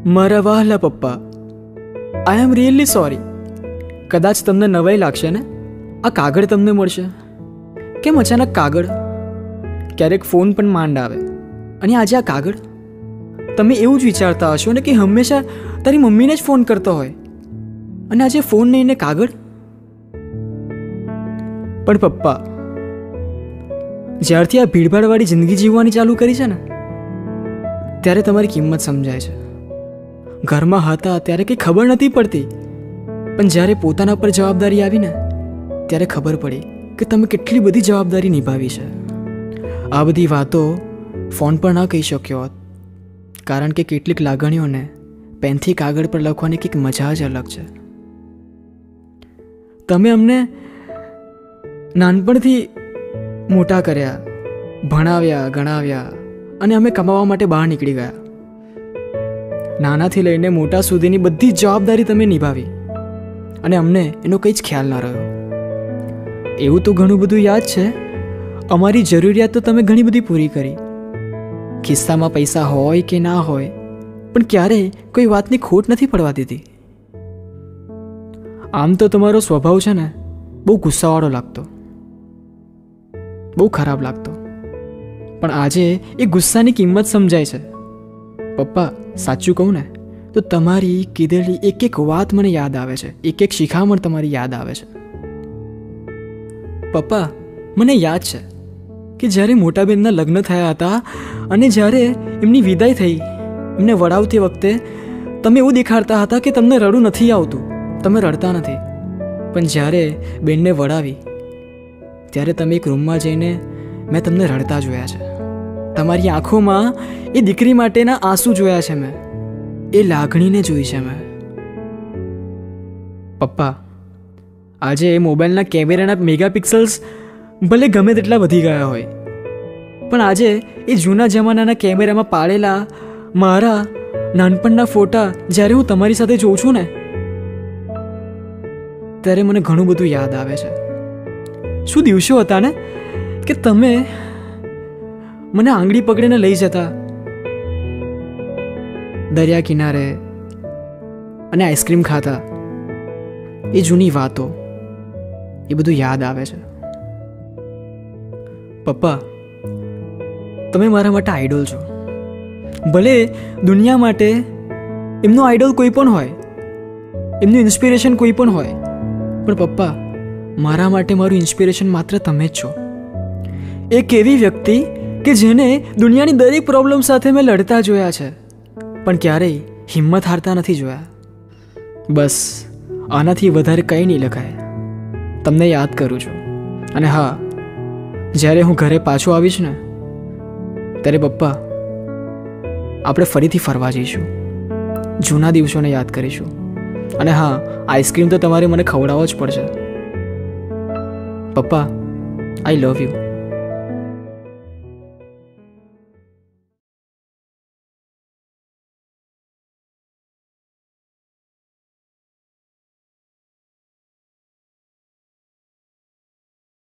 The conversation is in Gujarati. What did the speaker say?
મારા વહાલા પપ્પા, આઈ એમ રિયલી સોરી. કદાચ તમને નવાઈ લાગશે ને, આ કાગળ તમને મળશે. કેમ અચાનક કાગળ? ક્યારેક ફોન પણ માંડ આવે, અને આજે આ કાગળ? તમે એવું જ વિચારતા હશો ને કે હંમેશા તારી મમ્મીને જ ફોન કરતો હોય, અને આજે ફોન નહીં ને કાગળ? પણ પપ્પા, જ્યારથી આ ભીડભાડવાળી જિંદગી જીવવાની ચાલુ કરી છે ને, ત્યારે તમારી કિંમત સમજાય છે. ઘરમાં હતા ત્યારે કંઈ ખબર નથી પડતી, પણ જ્યારે પોતાના પર જવાબદારી આવી ને, ત્યારે ખબર પડી કે તમે કેટલી બધી જવાબદારી નિભાવી છે. આ બધી વાતો ફોન પર ના કહી શક્યો હોત, કારણ કે કેટલીક લાગણીઓને પેનથી કાગળ પર લખવાની કંઈક મજા જ અલગ છે. તમે અમને નાનપણથી મોટા કર્યા, ભણાવ્યા, ગણાવ્યા, અને અમે કમાવા માટે બહાર નીકળી ગયા. નાનાથી લઈને મોટા સુધીની બધી જ જવાબદારી તમે નિભાવી, અને અમને એનો કંઈ જ ખ્યાલ ના રહ્યો. એવું તો ઘણું બધું યાદ છે, અમારી જરૂરિયાત તો તમે ઘણી બધી પૂરી કરી. ખિસ્સામાં પૈસા હોય કે ના હોય, પણ ક્યારેય કોઈ વાતની ખોટ નથી પડવા દીધી. આમ તો તમારો સ્વભાવ છે ને, બહુ ગુસ્સાવાળો લાગતો, બહુ ખરાબ લાગતો, પણ આજે એ ગુસ્સાની કિંમત સમજાય છે. પપ્પા, સાચું કહું ને તો તમારી કીધેલી એક એક વાત મને યાદ આવે છે, એક એક શિખામણ તમારી યાદ આવે છે. પપ્પા, મને યાદ છે કે જ્યારે મોટા બેનના લગ્ન થયા હતા અને જ્યારે એમની વિદાય થઈ, એમને વડાવતી વખતે તમે એવું દેખાડતા હતા કે તમને રડવું નથી આવતું, તમે રડતા નથી. પણ જ્યારે બેનને વડાવી, ત્યારે તમે એક રૂમમાં જઈને મેં તમને રડતા જોયા છે. તમારી આંખોમાં એ દીકરી માટેના આંસુ જોયા છે મેં, એ લાગણીને જોઈ છે મેં. પપ્પા, આજે એ મોબાઈલના કેમેરાના મેગાપિક્સલ્સ ભલે ગમે તેટલા વધી ગયા હોય, પણ આજે એ જૂના જમાનાના કેમેરામાં પાડેલા મારા નાનપણના ફોટા જ્યારે હું તમારી સાથે જોઉં છું ને, ત્યારે મને ઘણું બધું યાદ આવે છે. શું દિવસો હતા ને કે તમે મને આંગળી પકડીને લઈ જતા દરિયા કિનારે અને આઈસ્ક્રીમ ખાતા. એ જૂની વાતો, એ બધું યાદ આવે છે. પપ્પા, તમે મારા માટે આઈડોલ છો. ભલે દુનિયા માટે એમનો આઈડોલ કોઈ પણ હોય, એમનું ઇન્સ્પિરેશન કોઈ પણ હોય, પણ પપ્પા, મારા માટે મારું ઇન્સ્પિરેશન માત્ર તમે જ છો. એક એવી વ્યક્તિ કે જેને દુનિયાની દરેક પ્રોબ્લેમ સાથે મેં લડતા જોયા છે, પણ ક્યારેય હિંમત હારતા નથી જોયા. બસ આનાથી વધારે કંઈ નહીં લખાય. તમને યાદ કરું છું. અને હા, જ્યારે હું ઘરે પાછો આવીશ ને, ત્યારે પપ્પા, આપણે ફરીથી ફરવા જઈશું, જૂના દિવસોને યાદ કરીશું. અને હા, આઈસ્ક્રીમ તો તમારે મને ખવડાવવો જ પડશે. પપ્પા, આઈ લવ યુ.